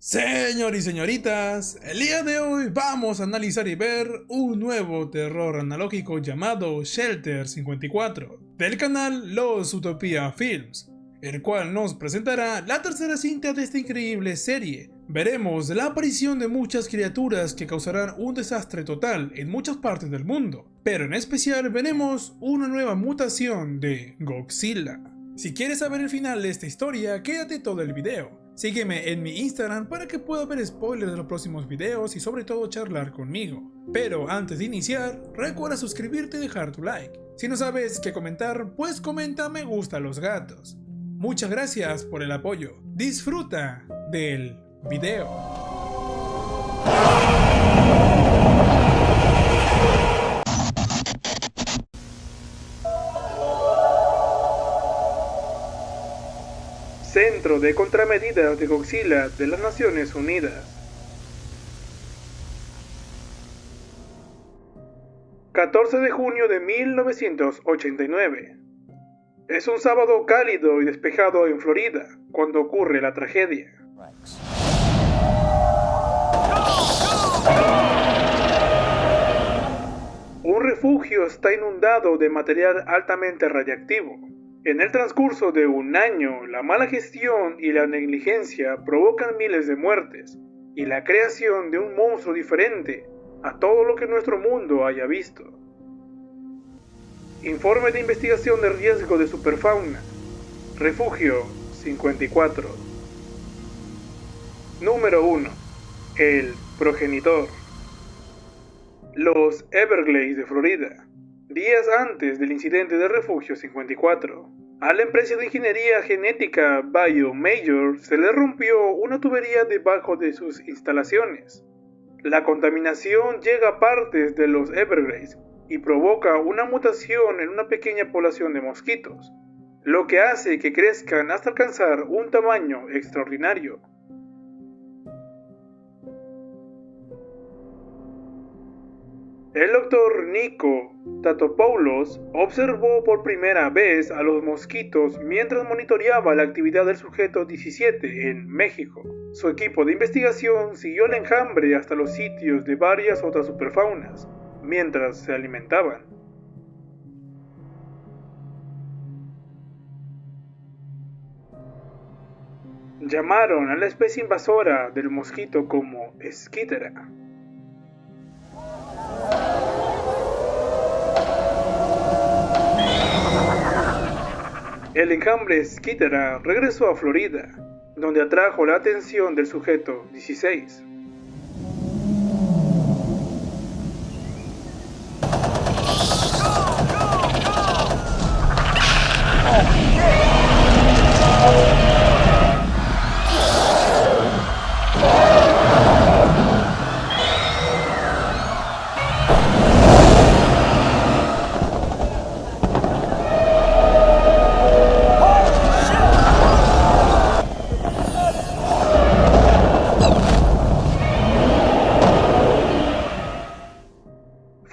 Señor y señoritas, el día de hoy vamos a analizar y ver un nuevo terror analógico llamado Shelter 54 del canal Los Utopia Films, el cual nos presentará la tercera cinta de esta increíble serie. Veremos la aparición de muchas criaturas que causarán un desastre total en muchas partes del mundo, pero en especial veremos una nueva mutación de Godzilla. Si quieres saber el final de esta historia, quédate todo el video. Sígueme en mi Instagram para que puedas ver spoilers de los próximos videos y sobre todo charlar conmigo. Pero antes de iniciar, recuerda suscribirte y dejar tu like. Si no sabes qué comentar, pues comenta me gusta los gatos. Muchas gracias por el apoyo. Disfruta del video. Centro de Contramedidas de Godzilla de las Naciones Unidas. 14 de junio de 1989. Es un sábado cálido y despejado en Florida, cuando ocurre la tragedia. Un refugio está inundado de material altamente radiactivo. En el transcurso de un año, la mala gestión y la negligencia provocan miles de muertes y la creación de un monstruo diferente a todo lo que nuestro mundo haya visto. Informe de investigación de riesgo de superfauna. Refugio 54. Número 1. El progenitor. Los Everglades de Florida. Días antes del incidente del Refugio 54, a la empresa de ingeniería genética BioMajor se le rompió una tubería debajo de sus instalaciones. La contaminación llega a partes de los Everglades y provoca una mutación en una pequeña población de mosquitos, lo que hace que crezcan hasta alcanzar un tamaño extraordinario. El doctor Nico Tatopoulos observó por primera vez a los mosquitos mientras monitoreaba la actividad del sujeto 17 en México. Su equipo de investigación siguió el enjambre hasta los sitios de varias otras superfaunas, mientras se alimentaban. Llamaron a la especie invasora del mosquito como Esquitera. El enjambre Esquitera regresó a Florida, donde atrajo la atención del sujeto 16.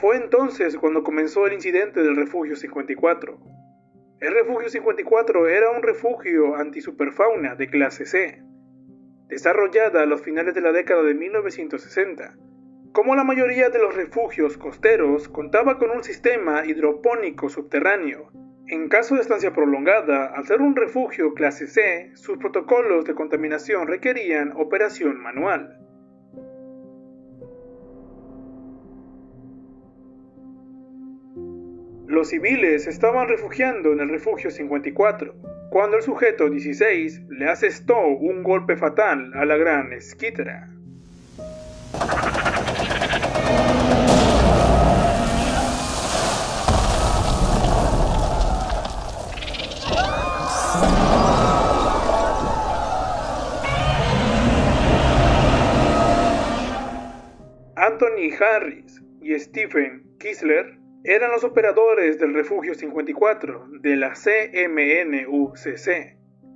Fue entonces cuando comenzó el incidente del Refugio 54. El Refugio 54 era un refugio antisuperfauna de clase C, desarrollada a los finales de la década de 1960. Como la mayoría de los refugios costeros, contaba con un sistema hidropónico subterráneo. En caso de estancia prolongada, al ser un refugio clase C, sus protocolos de contaminación requerían operación manual. Los civiles estaban refugiando en el Refugio 54, cuando el sujeto 16 le asestó un golpe fatal a la gran Esquitera. Anthony Harris y Stephen Kistler eran los operadores del Refugio 54 de la CMNUCC.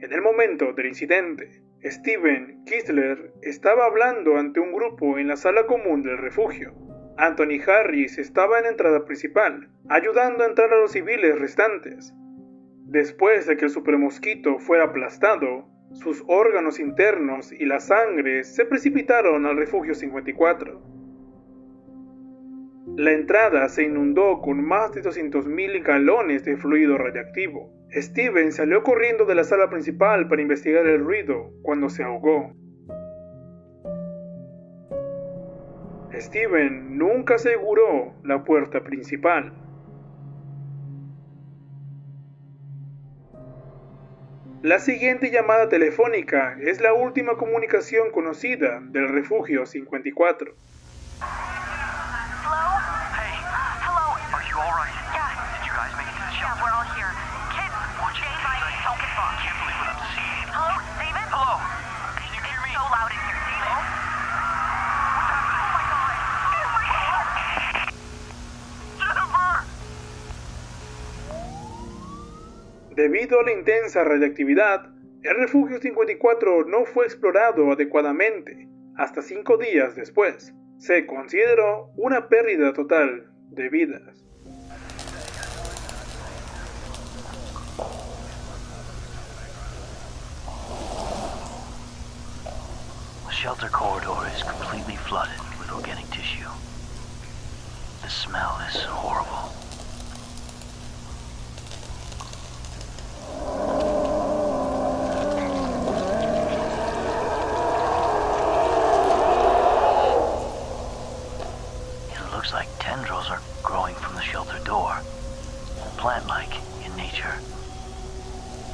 En el momento del incidente, Stephen Kistler estaba hablando ante un grupo en la sala común del refugio. Anthony Harris estaba en la entrada principal, ayudando a entrar a los civiles restantes. Después de que el supermosquito fuera aplastado, Sus órganos internos y la sangre se precipitaron al refugio 54. La entrada se inundó con más de 200.000 galones de fluido radiactivo. Steven salió corriendo de la sala principal para investigar el ruido cuando se ahogó. Steven nunca aseguró la puerta principal. La siguiente llamada telefónica es la última comunicación conocida del refugio 54. Debido a la intensa radiactividad, el refugio 54 no fue explorado adecuadamente hasta 5 días después. Se consideró una pérdida total de vidas. The shelter corridor is completely flooded with organic tissue. The smell is horrible. Like tendrils are growing from the shelter door, plant-like in nature.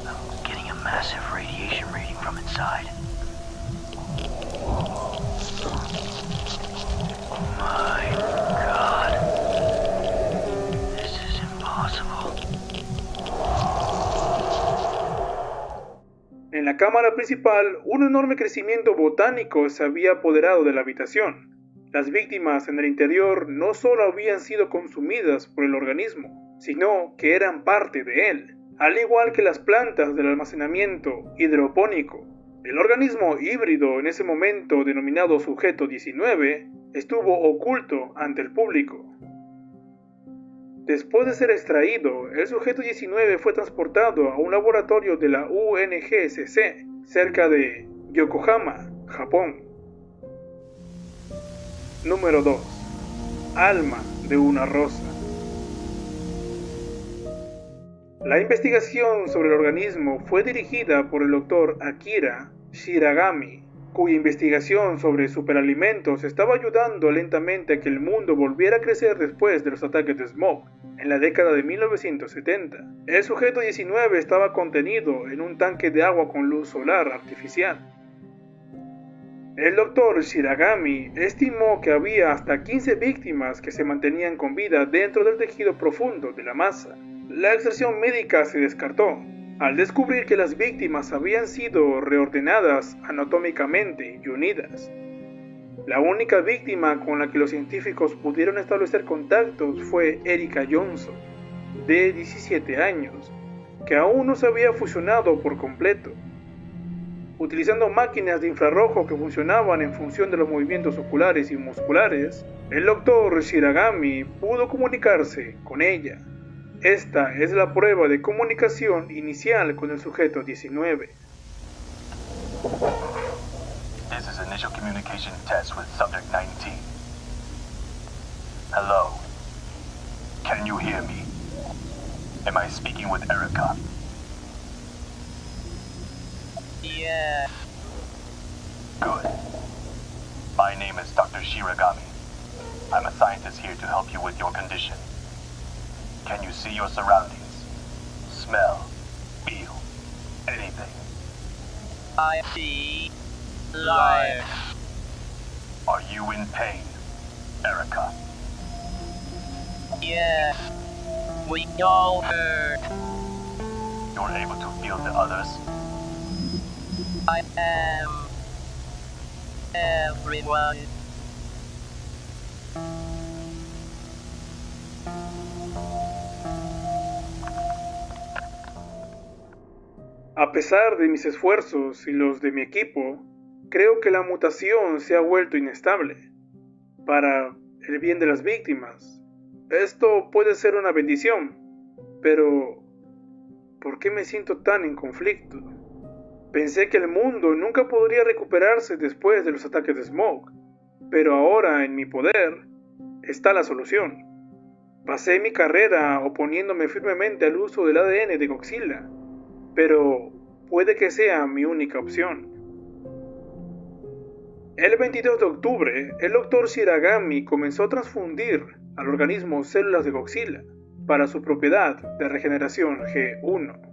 I'm getting a massive radiation reading from inside. My God, this is impossible. En la cámara principal, un enorme crecimiento botánico se había apoderado de la habitación. Las víctimas en el interior no solo habían sido consumidas por el organismo, sino que eran parte de él, al igual que las plantas del almacenamiento hidropónico. El organismo híbrido en ese momento, denominado sujeto 19, estuvo oculto ante el público. Después de ser extraído, el sujeto 19 fue transportado a un laboratorio de la UNGCC, cerca de Yokohama, Japón. Número 2. Alma de una rosa. La investigación sobre el organismo fue dirigida por el Dr. Akira Shiragami, cuya investigación sobre superalimentos estaba ayudando lentamente a que el mundo volviera a crecer después de los ataques de smog en la década de 1970. El sujeto 19 estaba contenido en un tanque de agua con luz solar artificial. El Dr. Shiragami estimó que había hasta 15 víctimas que se mantenían con vida dentro del tejido profundo de la masa. La extracción médica se descartó, al descubrir que las víctimas habían sido reordenadas anatómicamente y unidas. La única víctima con la que los científicos pudieron establecer contactos fue Erika Johnson, de 17 años, que aún no se había fusionado por completo. Utilizando máquinas de infrarrojo que funcionaban en función de los movimientos oculares y musculares, el Dr. Shiragami pudo comunicarse con ella. Esta es la prueba de comunicación inicial con el sujeto 19. This is initial communication test with subject 19. Hello. Can you hear me? Am I speaking with Erika? Yeah. Good. My name is Dr. Shiragami. I'm a scientist here to help you with your condition. Can you see your surroundings? Smell? Feel? Anything? I see life. Are you in pain, Erika? Yes. We all hurt. You're able to feel the others? I am everyone. A pesar de mis esfuerzos y los de mi equipo, creo que la mutación se ha vuelto inestable. Para el bien de las víctimas, esto puede ser una bendición, pero ¿por qué me siento tan en conflicto? Pensé que el mundo nunca podría recuperarse después de los ataques de Smoke, pero ahora en mi poder está la solución. Pasé mi carrera oponiéndome firmemente al uso del ADN de Godzilla, pero puede que sea mi única opción. El 22 de octubre, el Dr. Shiragami comenzó a transfundir al organismo células de Godzilla para su propiedad de regeneración G1.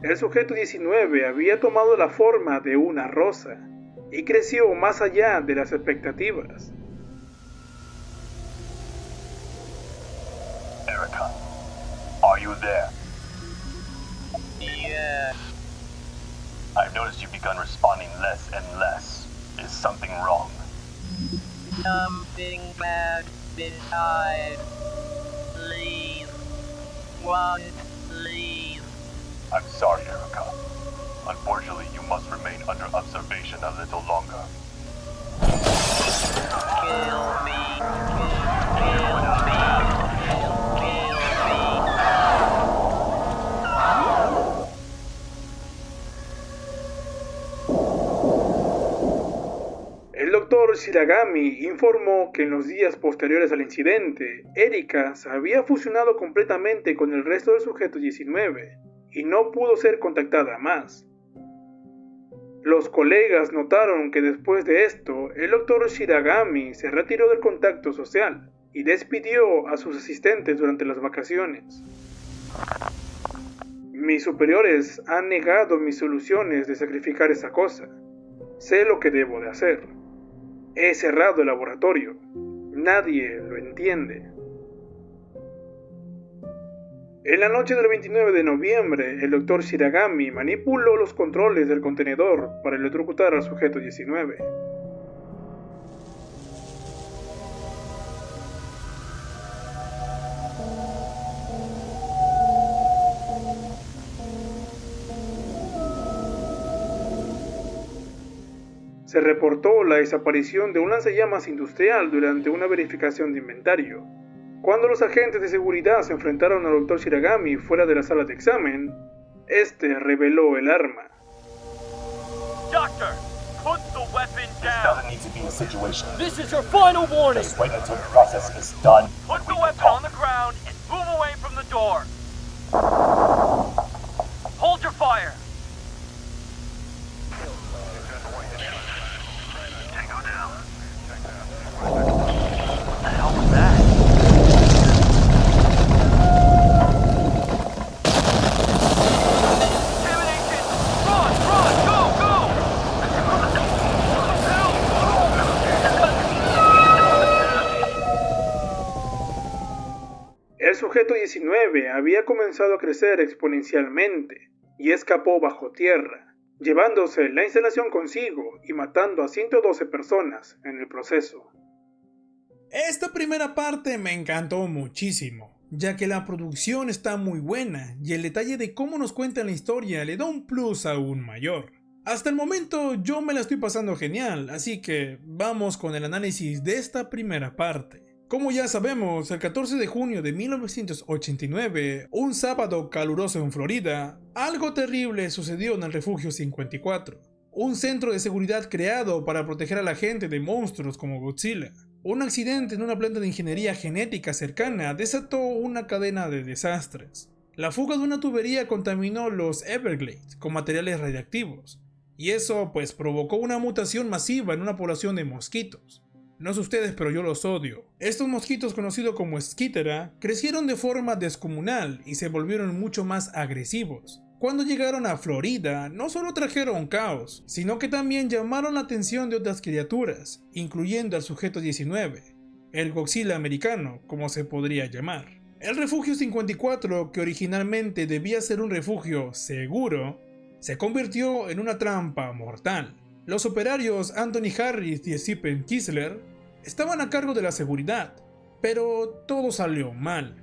El sujeto 19 había tomado la forma de una rosa y creció más allá de las expectativas. Erica, are you there? Yeah. I've noticed you've begun responding less and less. Is something wrong? Something bad inside. Please. Won't leave. I'm sorry, Erica. Unfortunately, you must remain under observation a little longer. Kill me. Kill me. Kill me. El Dr. Shiragami informó que en los días posteriores al incidente, Erika se había fusionado completamente con el resto del sujeto 19 y no pudo ser contactada más. Los colegas notaron que después de esto, el Dr. Shiragami se retiró del contacto social y despidió a sus asistentes durante las vacaciones. Mis superiores han negado mis soluciones de sacrificar esa cosa. Sé lo que debo de hacer. He cerrado el laboratorio. Nadie lo entiende. En la noche del 29 de noviembre, el Dr. Shiragami manipuló los controles del contenedor para electrocutar al sujeto 19. Se reportó la desaparición de un lanzallamas industrial durante una verificación de inventario. Cuando los agentes de seguridad se enfrentaron al Dr. Shiragami fuera de la sala de examen, este reveló el arma. Doctor, put the weapon This down. doesn't need to be a situation. This is your final warning. Just wait until the process is done. Put and the we can weapon talk. on the ground and move away from the door. Hold your fire. Tango down. What the hell was that? Contamination. Run, go, go. El sujeto 19 había comenzado a crecer exponencialmente y escapó bajo tierra, llevándose la instalación consigo y matando a 112 personas en el proceso. Esta primera parte me encantó muchísimo, ya que la producción está muy buena y el detalle de cómo nos cuentan la historia le da un plus aún mayor. Hasta el momento yo me la estoy pasando genial, así que vamos con el análisis de esta primera parte. Como ya sabemos, el 14 de junio de 1989, un sábado caluroso en Florida, algo terrible sucedió en el Refugio 54, un centro de seguridad creado para proteger a la gente de monstruos como Godzilla. Un accidente en una planta de ingeniería genética cercana desató una cadena de desastres. La fuga de una tubería contaminó los Everglades con materiales radiactivos, y eso pues provocó una mutación masiva en una población de mosquitos. No sé ustedes, pero yo los odio. Estos mosquitos, conocidos como Esquítera, crecieron de forma descomunal y se volvieron mucho más agresivos. Cuando llegaron a Florida, no solo trajeron caos, sino que también llamaron la atención de otras criaturas, incluyendo al sujeto 19, el Godzilla americano, como se podría llamar. El Refugio 54, que originalmente debía ser un refugio seguro, se convirtió en una trampa mortal. Los operarios Anthony Harris y Stephen Kissler estaban a cargo de la seguridad, pero todo salió mal.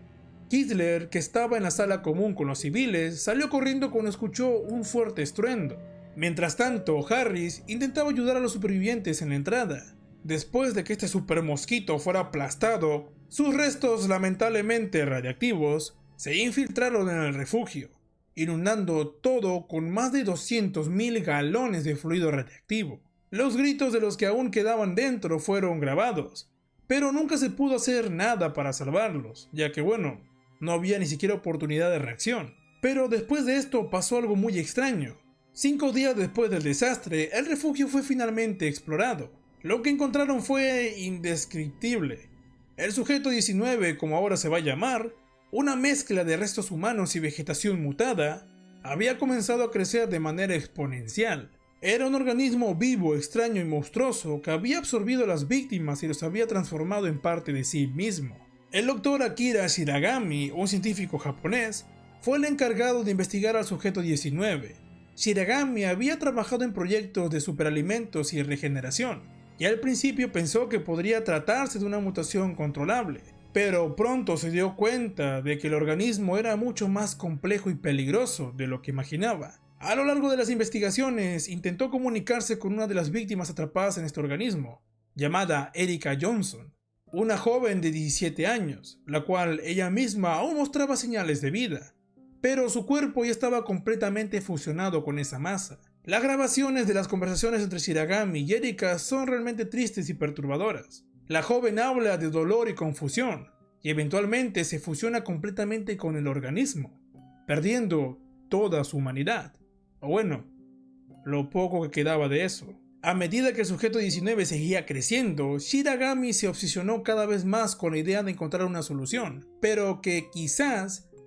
Kisler, que estaba en la sala común con los civiles, salió corriendo cuando escuchó un fuerte estruendo. Mientras tanto, Harris intentaba ayudar a los supervivientes en la entrada. Después de que este super mosquito fuera aplastado, sus restos lamentablemente radiactivos se infiltraron en el refugio, inundando todo con más de 200.000 galones de fluido radiactivo. Los gritos de los que aún quedaban dentro fueron grabados, pero nunca se pudo hacer nada para salvarlos, ya que bueno, no había ni siquiera oportunidad de reacción. Pero después de esto pasó algo muy extraño. 5 días después del desastre, el refugio fue finalmente explorado. Lo que encontraron fue indescriptible. El sujeto 19, como ahora se va a llamar, una mezcla de restos humanos y vegetación mutada, había comenzado a crecer de manera exponencial. Era un organismo vivo, extraño y monstruoso que había absorbido a las víctimas y los había transformado en parte de sí mismo. El doctor Akira Shiragami, un científico japonés, fue el encargado de investigar al sujeto 19. Shiragami había trabajado en proyectos de superalimentos y regeneración, y al principio pensó que podría tratarse de una mutación controlable, pero pronto se dio cuenta de que el organismo era mucho más complejo y peligroso de lo que imaginaba. A lo largo de las investigaciones, intentó comunicarse con una de las víctimas atrapadas en este organismo, llamada Erika Johnson, una joven de 17 años, la cual ella misma aún mostraba señales de vida, pero su cuerpo ya estaba completamente fusionado con esa masa. Las grabaciones de las conversaciones entre Shiragami y Erika son realmente tristes y perturbadoras. La joven habla de dolor y confusión, y eventualmente se fusiona completamente con el organismo, perdiendo toda su humanidad. O bueno, lo poco que quedaba de eso. A medida que el sujeto 19 seguía creciendo, Shiragami se obsesionó cada vez más con la idea de encontrar una solución, pero que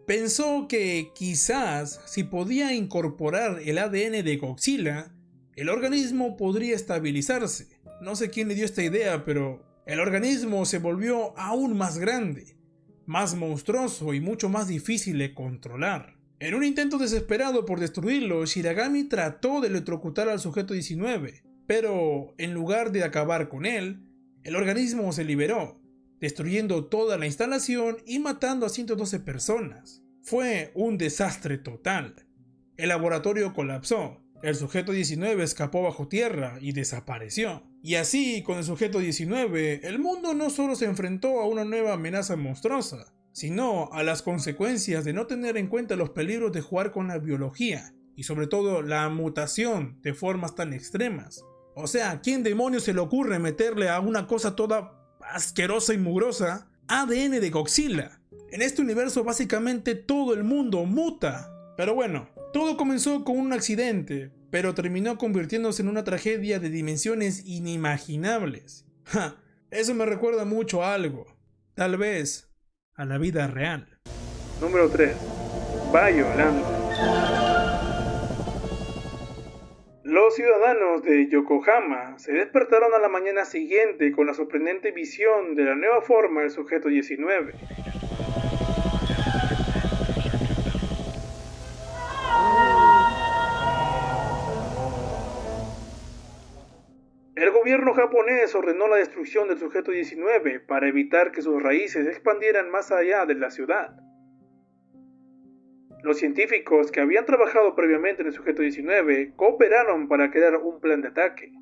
pensó que quizás si podía incorporar el ADN de Godzilla, el organismo podría estabilizarse. No sé quién le dio esta idea, pero el organismo se volvió aún más grande, más monstruoso y mucho más difícil de controlar. En un intento desesperado por destruirlo, Shiragami trató de electrocutar al sujeto 19, pero en lugar de acabar con él, el organismo se liberó, destruyendo toda la instalación y matando a 112 personas. Fue un desastre total. El laboratorio colapsó, el sujeto 19 escapó bajo tierra y desapareció. Y así, con el sujeto 19, el mundo no solo se enfrentó a una nueva amenaza monstruosa, sino a las consecuencias de no tener en cuenta los peligros de jugar con la biología, y sobre todo la mutación de formas tan extremas. O sea, ¿a quién demonios se le ocurre meterle a una cosa toda asquerosa y mugrosa ADN de Godzilla? En este universo básicamente todo el mundo muta. Pero bueno, todo comenzó con un accidente, pero terminó convirtiéndose en una tragedia de dimensiones inimaginables. Eso me recuerda mucho a algo, tal vez a la vida real. Número 3. Bioland. Los ciudadanos de Yokohama se despertaron a la mañana siguiente con la sorprendente visión de la nueva forma del sujeto 19. El gobierno japonés ordenó la destrucción del sujeto 19 para evitar que sus raíces se expandieran más allá de la ciudad. Los científicos que habían trabajado previamente en el sujeto 19 cooperaron para crear un plan de ataque.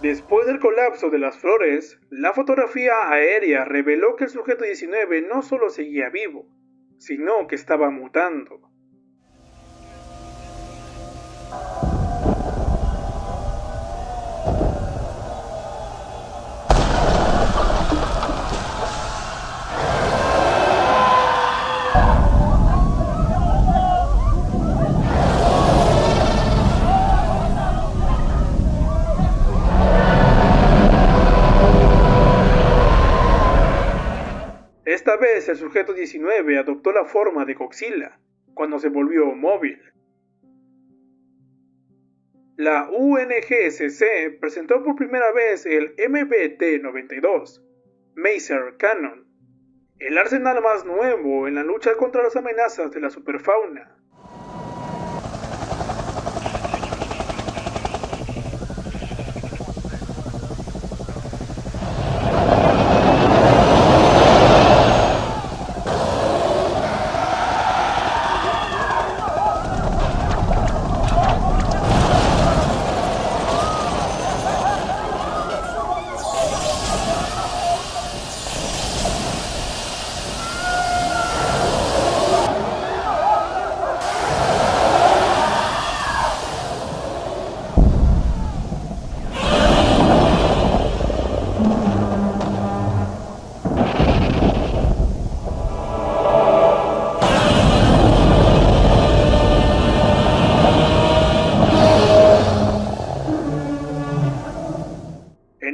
Después del colapso de las flores, la fotografía aérea reveló que el sujeto 19 no solo seguía vivo, sino que estaba mutando. Esta vez el sujeto 19 adoptó la forma de Godzilla, cuando se volvió móvil. La UNGCC presentó por primera vez el MBT-92, Maser Cannon, el arsenal más nuevo en la lucha contra las amenazas de la superfauna.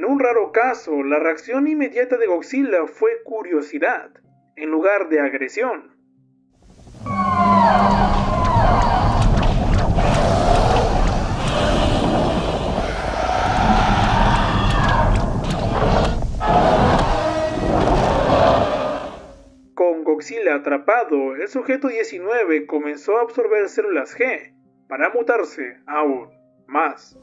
En un raro caso, la reacción inmediata de Godzilla fue curiosidad, en lugar de agresión. Con Godzilla atrapado, el sujeto 19 comenzó a absorber células G para mutarse aún más.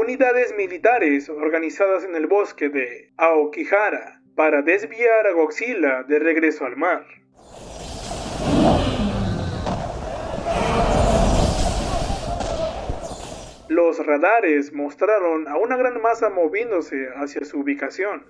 Unidades militares organizadas en el bosque de Aokigahara para desviar a Godzilla de regreso al mar. Los radares mostraron a una gran masa moviéndose hacia su ubicación.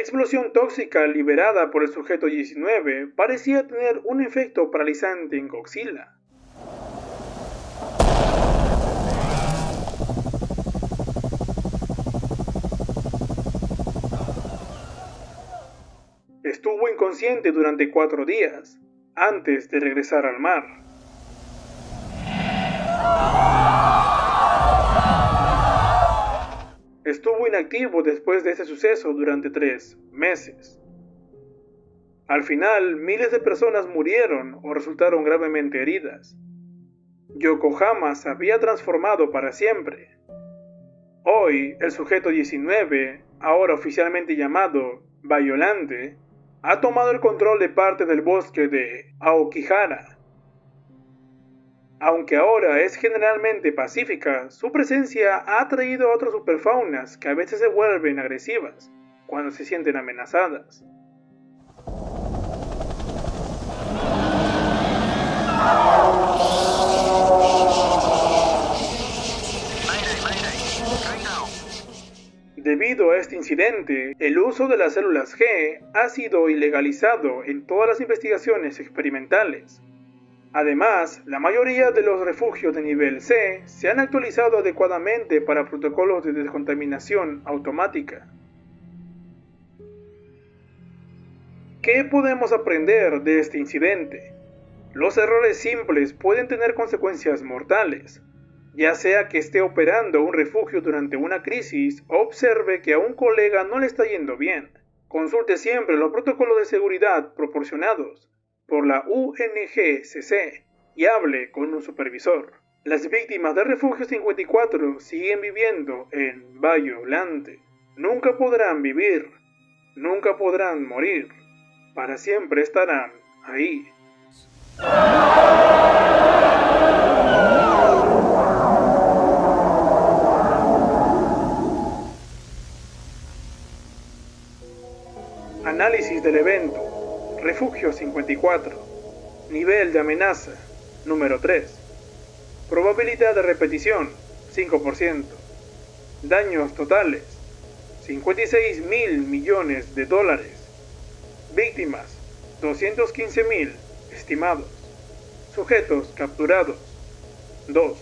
explosión tóxica liberada por el sujeto 19 parecía tener un efecto paralizante en Godzilla. Estuvo inconsciente durante 4 días, antes de regresar al mar. Estuvo inactivo después de este suceso durante 3 meses. Al final, miles de personas murieron o resultaron gravemente heridas. Yokohama se había transformado para siempre. Hoy, el sujeto 19, ahora oficialmente llamado Biollante, ha tomado el control de parte del bosque de Aokigahara. Aunque ahora es generalmente pacífica, su presencia ha atraído a otras superfaunas que a veces se vuelven agresivas cuando se sienten amenazadas. Debido a este incidente, el uso de las células G ha sido ilegalizado en todas las investigaciones experimentales. Además, la mayoría de los refugios de nivel C se han actualizado adecuadamente para protocolos de descontaminación automática. ¿Qué podemos aprender de este incidente? Los errores simples pueden tener consecuencias mortales. Ya sea que esté operando un refugio durante una crisis o observe que a un colega no le está yendo bien. Consulte siempre los protocolos de seguridad proporcionados por la UNGCC y hable con un supervisor. Las víctimas del Refugio 54 siguen viviendo en Biollante. Nunca podrán vivir, nunca podrán morir. Para siempre estarán ahí. Análisis del evento. Refugio 54. Nivel de amenaza. Número 3. Probabilidad de repetición. 5%. Daños totales. 56.000 millones de dólares. Víctimas. 215.000 estimados. Sujetos capturados. 2.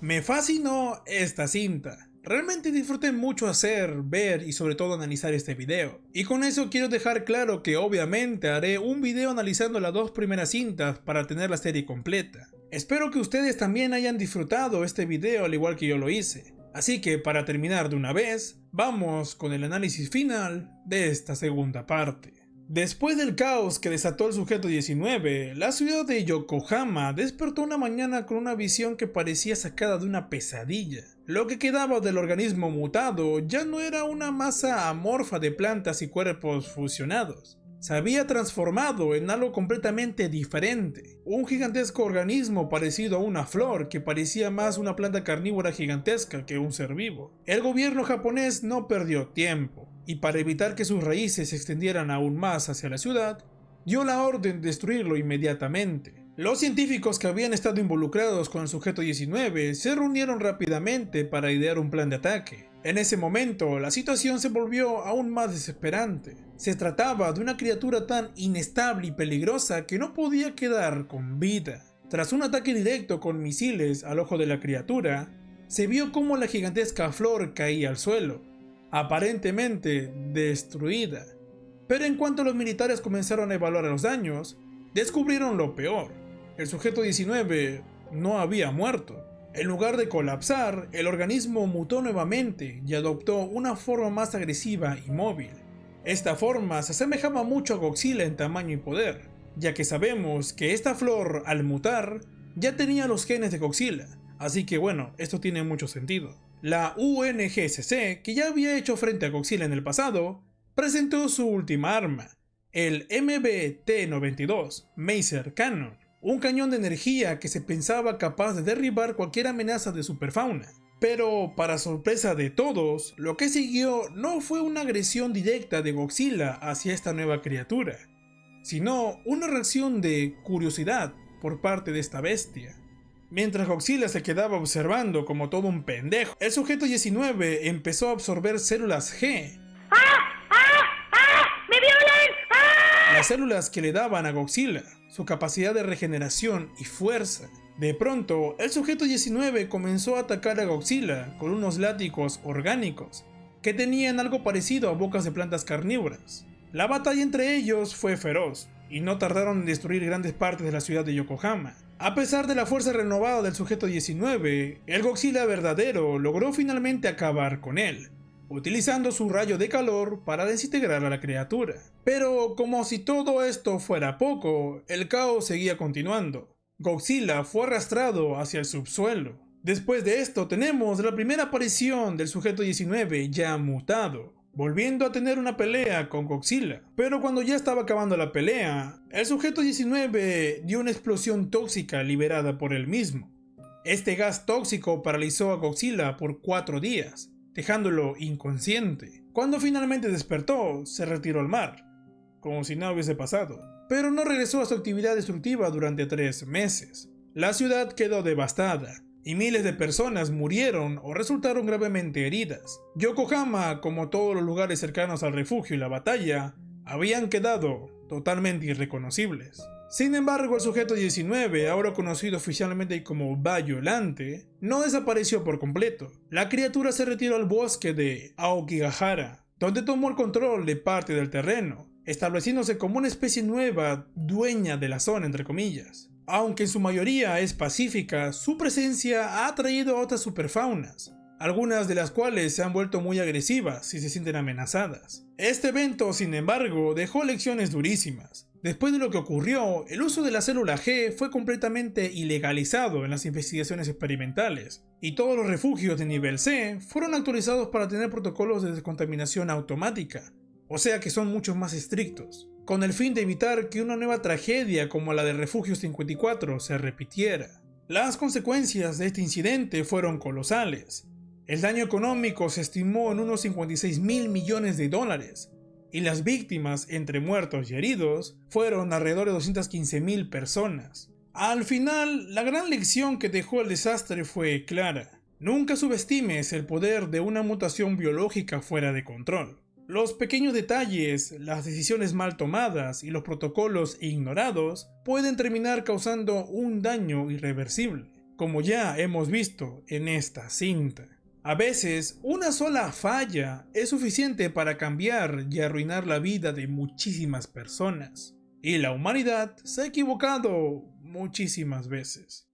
Me fascinó esta cinta. Realmente disfruté mucho hacer, ver y sobre todo analizar este video. Y con eso quiero dejar claro que obviamente haré un video analizando las 2 primeras cintas para tener la serie completa. Espero que ustedes también hayan disfrutado este video al igual que yo lo hice. Así que para terminar de una vez, vamos con el análisis final de esta segunda parte. Después del caos que desató el sujeto 19, la ciudad de Yokohama despertó una mañana con una visión que parecía sacada de una pesadilla. Lo que quedaba del organismo mutado ya no era una masa amorfa de plantas y cuerpos fusionados. Se había transformado en algo completamente diferente. Un gigantesco organismo parecido a una flor que parecía más una planta carnívora gigantesca que un ser vivo. El gobierno japonés no perdió tiempo, y para evitar que sus raíces se extendieran aún más hacia la ciudad, dio la orden de destruirlo inmediatamente. Los científicos que habían estado involucrados con el sujeto 19 se reunieron rápidamente para idear un plan de ataque. En ese momento, la situación se volvió aún más desesperante. Se trataba de una criatura tan inestable y peligrosa que no podía quedar con vida. Tras un ataque directo con misiles al ojo de la criatura, se vio cómo la gigantesca flor caía al suelo, aparentemente destruida. Pero en cuanto los militares comenzaron a evaluar los daños, descubrieron lo peor. El sujeto 19 no había muerto. En lugar de colapsar, el organismo mutó nuevamente y adoptó una forma más agresiva y móvil. Esta forma se asemejaba mucho a Godzilla en tamaño y poder, ya que sabemos que esta flor, al mutar, ya tenía los genes de Godzilla, así que bueno, esto tiene mucho sentido. La UNGCC, que ya había hecho frente a Godzilla en el pasado, presentó su última arma, el MBT-92 Maser Cannon, un cañón de energía que se pensaba capaz de derribar cualquier amenaza de superfauna. Pero, para sorpresa de todos, lo que siguió no fue una agresión directa de Godzilla hacia esta nueva criatura, sino una reacción de curiosidad por parte de esta bestia. Mientras Godzilla se quedaba observando como todo un pendejo, el sujeto 19 empezó a absorber células G. ¡Me violan! Las células que le daban a Godzilla su capacidad de regeneración y fuerza. De pronto, el sujeto 19 comenzó a atacar a Godzilla con unos látigos orgánicos que tenían algo parecido a bocas de plantas carnívoras. La batalla entre ellos fue feroz y no tardaron en destruir grandes partes de la ciudad de Yokohama. A pesar de la fuerza renovada del sujeto 19, el Godzilla verdadero logró finalmente acabar con él, utilizando su rayo de calor para desintegrar a la criatura. Pero como si todo esto fuera poco, el caos seguía continuando. Godzilla fue arrastrado hacia el subsuelo. Después de esto tenemos la primera aparición del sujeto 19 ya mutado, volviendo a tener una pelea con Godzilla. Pero cuando ya estaba acabando la pelea, el sujeto 19 dio una explosión tóxica liberada por él mismo. Este gas tóxico paralizó a Godzilla por 4 días, dejándolo inconsciente. Cuando finalmente despertó, se retiró al mar, como si nada hubiese pasado. Pero no regresó a su actividad destructiva durante 3 meses. La ciudad quedó devastada, y miles de personas murieron o resultaron gravemente heridas. Yokohama, como todos los lugares cercanos al refugio y la batalla, habían quedado totalmente irreconocibles. Sin embargo, el sujeto 19, ahora conocido oficialmente como Violante, no desapareció por completo. La criatura se retiró al bosque de Aokigahara, donde tomó el control de parte del terreno, estableciéndose como una especie nueva, dueña de la zona entre comillas. Aunque en su mayoría es pacífica, su presencia ha atraído a otras superfaunas, algunas de las cuales se han vuelto muy agresivas y se sienten amenazadas. Este evento, sin embargo, dejó lecciones durísimas. Después de lo que ocurrió, el uso de la célula G fue completamente ilegalizado en las investigaciones experimentales, y todos los refugios de nivel C fueron actualizados para tener protocolos de descontaminación automática, o sea que son mucho más estrictos, con el fin de evitar que una nueva tragedia como la de Refugio 54 se repitiera. Las consecuencias de este incidente fueron colosales. El daño económico se estimó en unos 56.000 millones de dólares, y las víctimas, entre muertos y heridos, fueron alrededor de 215.000 personas. Al final, la gran lección que dejó el desastre fue clara. Nunca subestimes el poder de una mutación biológica fuera de control. Los pequeños detalles, las decisiones mal tomadas y los protocolos ignorados pueden terminar causando un daño irreversible, como ya hemos visto en esta cinta. A veces, una sola falla es suficiente para cambiar y arruinar la vida de muchísimas personas. Y la humanidad se ha equivocado muchísimas veces.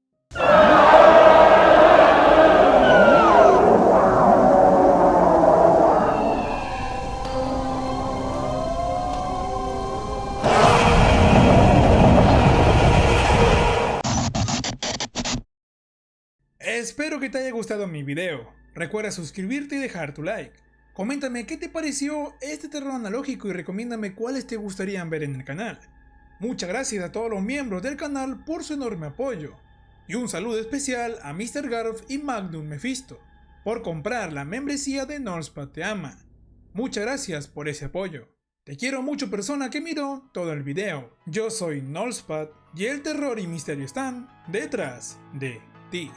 Espero que te haya gustado mi video. Recuerda suscribirte y dejar tu like. Coméntame qué te pareció este terror analógico y recomiéndame cuáles te gustarían ver en el canal. Muchas gracias a todos los miembros del canal por su enorme apoyo. Y un saludo especial a Mr. Garf y Magnum Mephisto por comprar la membresía de Nullspat Te Ama. Muchas gracias por ese apoyo. Te quiero mucho, persona que miró todo el video. Yo soy Nullspat y el terror y misterio están detrás de ti.